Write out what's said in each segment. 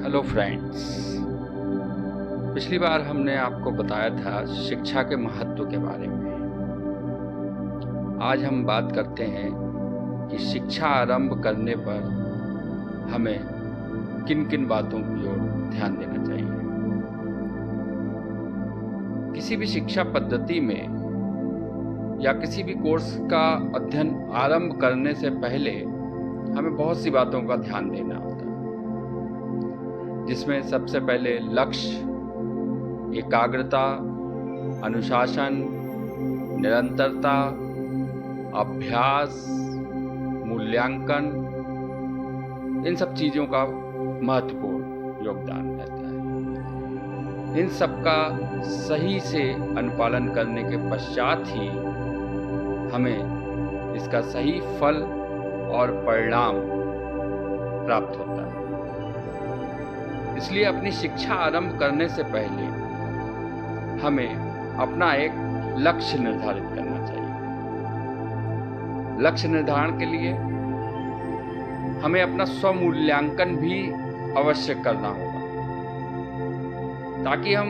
Hello friends. पिछली बार हमने आपको बताया था शिक्षा के महत्व के बारे में। आज हम बात करते हैं कि शिक्षा आरंभ करने पर हमें किन किन बातों की ओर ध्यान देना चाहिए। किसी भी शिक्षा पद्धति में या किसी भी कोर्स का अध्ययन आरंभ करने से पहले हमें बहुत सी बातों का ध्यान देना होता है, जिसमें सबसे पहले लक्ष्य, एकाग्रता, अनुशासन, निरंतरता, अभ्यास, मूल्यांकन, इन सब चीज़ों का महत्वपूर्ण योगदान रहता है। इन सब का सही से अनुपालन करने के पश्चात ही हमें इसका सही फल और परिणाम प्राप्त होता है। इसलिए अपनी शिक्षा आरंभ करने से पहले हमें अपना एक लक्ष्य निर्धारित करना चाहिए। लक्ष्य निर्धारण के लिए हमें अपना स्वमूल्यांकन भी अवश्य करना होगा, ताकि हम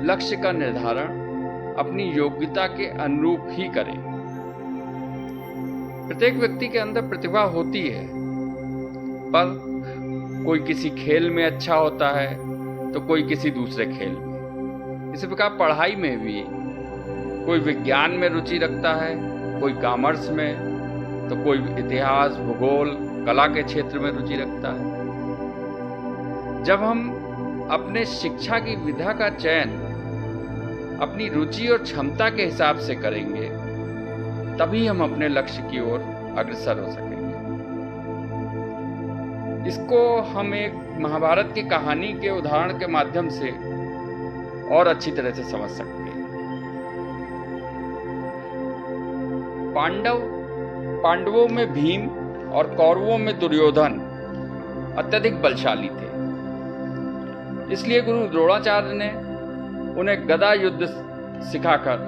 लक्ष्य का निर्धारण अपनी योग्यता के अनुरूप ही करें। प्रत्येक व्यक्ति के अंदर प्रतिभा होती है, पर कोई किसी खेल में अच्छा होता है तो कोई किसी दूसरे खेल में। इसी प्रकार पढ़ाई में भी कोई विज्ञान में रुचि रखता है, कोई कॉमर्स में, तो कोई इतिहास, भूगोल, कला के क्षेत्र में रुचि रखता है। जब हम अपने शिक्षा की विधा का चयन अपनी रुचि और क्षमता के हिसाब से करेंगे, तभी हम अपने लक्ष्य की ओर अग्रसर हो सकेंगे। इसको हम एक महाभारत की कहानी के उदाहरण के माध्यम से और अच्छी तरह से समझ सकते हैं। पांडवों में भीम और कौरवों में दुर्योधन अत्यधिक बलशाली थे। इसलिए गुरु द्रोणाचार्य ने उन्हें गदा युद्ध सिखाकर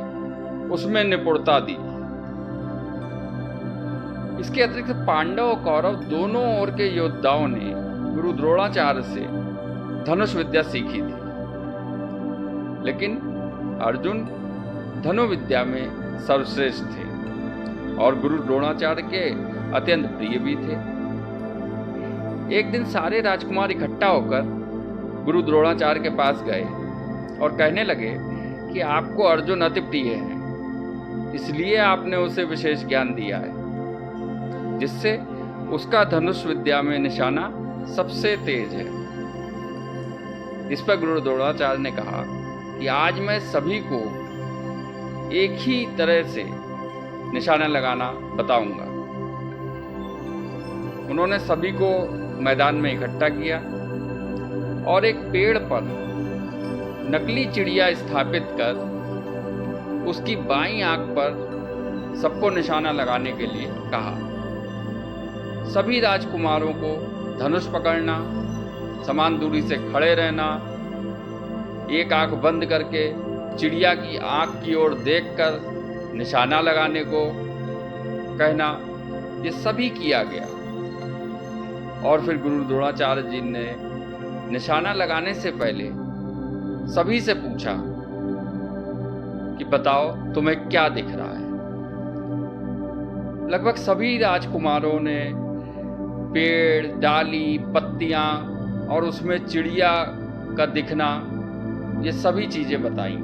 उसमें निपुणता दी। इसके अतिरिक्त पांडव और कौरव दोनों ओर के योद्धाओं ने गुरु द्रोणाचार्य से धनुष विद्या सीखी थी, लेकिन अर्जुन धनुर्विद्या में सर्वश्रेष्ठ थे और गुरु द्रोणाचार्य के अत्यंत प्रिय भी थे। एक दिन सारे राजकुमार इकट्ठा होकर गुरु द्रोणाचार्य के पास गए और कहने लगे कि आपको अर्जुन अति प्रिय है, इसलिए आपने उसे विशेष ज्ञान दिया है, जिससे उसका धनुष विद्या में निशाना सबसे तेज है। इस पर गुरु द्रोणाचार्य ने कहा कि आज मैं सभी को एक ही तरह से निशाना लगाना बताऊंगा। उन्होंने सभी को मैदान में इकट्ठा किया और एक पेड़ पर नकली चिड़िया स्थापित कर उसकी बाईं आंख पर सबको निशाना लगाने के लिए कहा। सभी राजकुमारों को धनुष पकड़ना, समान दूरी से खड़े रहना, एक आंख बंद करके चिड़िया की आंख की ओर देखकर निशाना लगाने को कहना, ये सभी किया गया। और फिर गुरु द्रोणाचार्य जी ने निशाना लगाने से पहले सभी से पूछा कि बताओ तुम्हें क्या दिख रहा है। लगभग सभी राजकुमारों ने पेड़, डाली, पत्तियां और उसमें चिड़िया का दिखना, ये सभी चीजें बताई।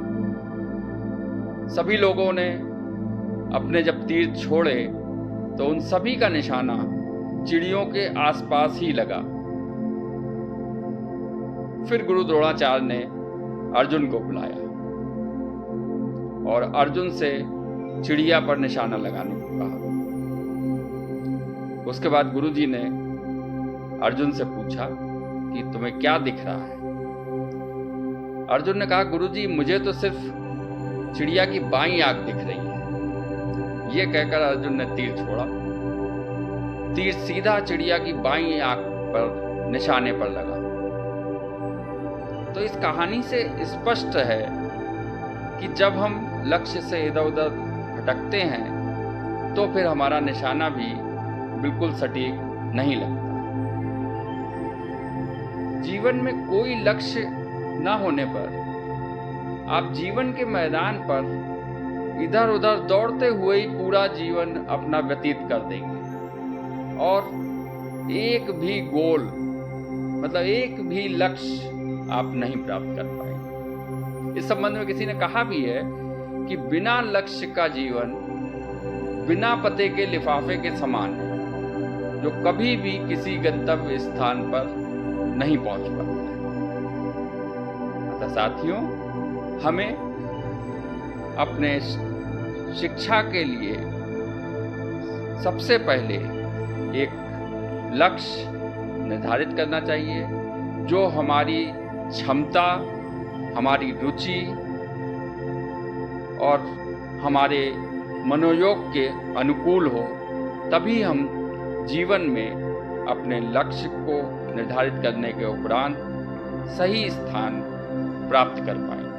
सभी लोगों ने अपने जब तीर छोड़े तो उन सभी का निशाना चिड़ियों के आसपास ही लगा। फिर गुरु द्रोणाचार्य ने अर्जुन को बुलाया और अर्जुन से चिड़िया पर निशाना लगाने को कहा। उसके बाद गुरुजी ने अर्जुन से पूछा कि तुम्हें क्या दिख रहा है। अर्जुन ने कहा, गुरुजी मुझे तो सिर्फ चिड़िया की बाईं आंख दिख रही है। यह कहकर अर्जुन ने तीर छोड़ा। तीर सीधा चिड़िया की बाईं आंख पर निशाने पर लगा। तो इस कहानी से स्पष्ट है कि जब हम लक्ष्य से इधर उधर भटकते हैं तो फिर हमारा निशाना भी बिल्कुल सटीक नहीं लगता। जीवन में कोई लक्ष्य न होने पर आप जीवन के मैदान पर इधर उधर दौड़ते हुए ही पूरा जीवन अपना व्यतीत कर देंगे और एक भी गोल मतलब एक भी लक्ष्य आप नहीं प्राप्त कर पाएंगे। इस संबंध में किसी ने कहा भी है कि बिना लक्ष्य का जीवन बिना पते के लिफाफे के समान है, जो कभी भी किसी गंतव्य स्थान पर नहीं पहुंच पाता है। अतः साथियों, हमें अपने शिक्षा के लिए सबसे पहले एक लक्ष्य निर्धारित करना चाहिए जो हमारी क्षमता, हमारी रुचि और हमारे मनोयोग के अनुकूल हो, तभी हम जीवन में अपने लक्ष्य को निर्धारित करने के उपरांत सही स्थान प्राप्त कर पाएंगे।